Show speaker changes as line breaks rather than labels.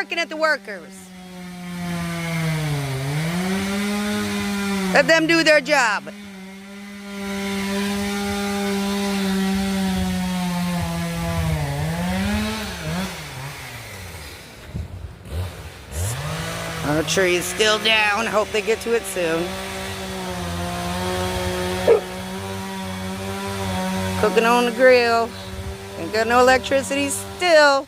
barking at the workers. Let them do their job. Our tree is still down. Hope they get to it soon. Cooking on the grill. Ain't got no electricity still.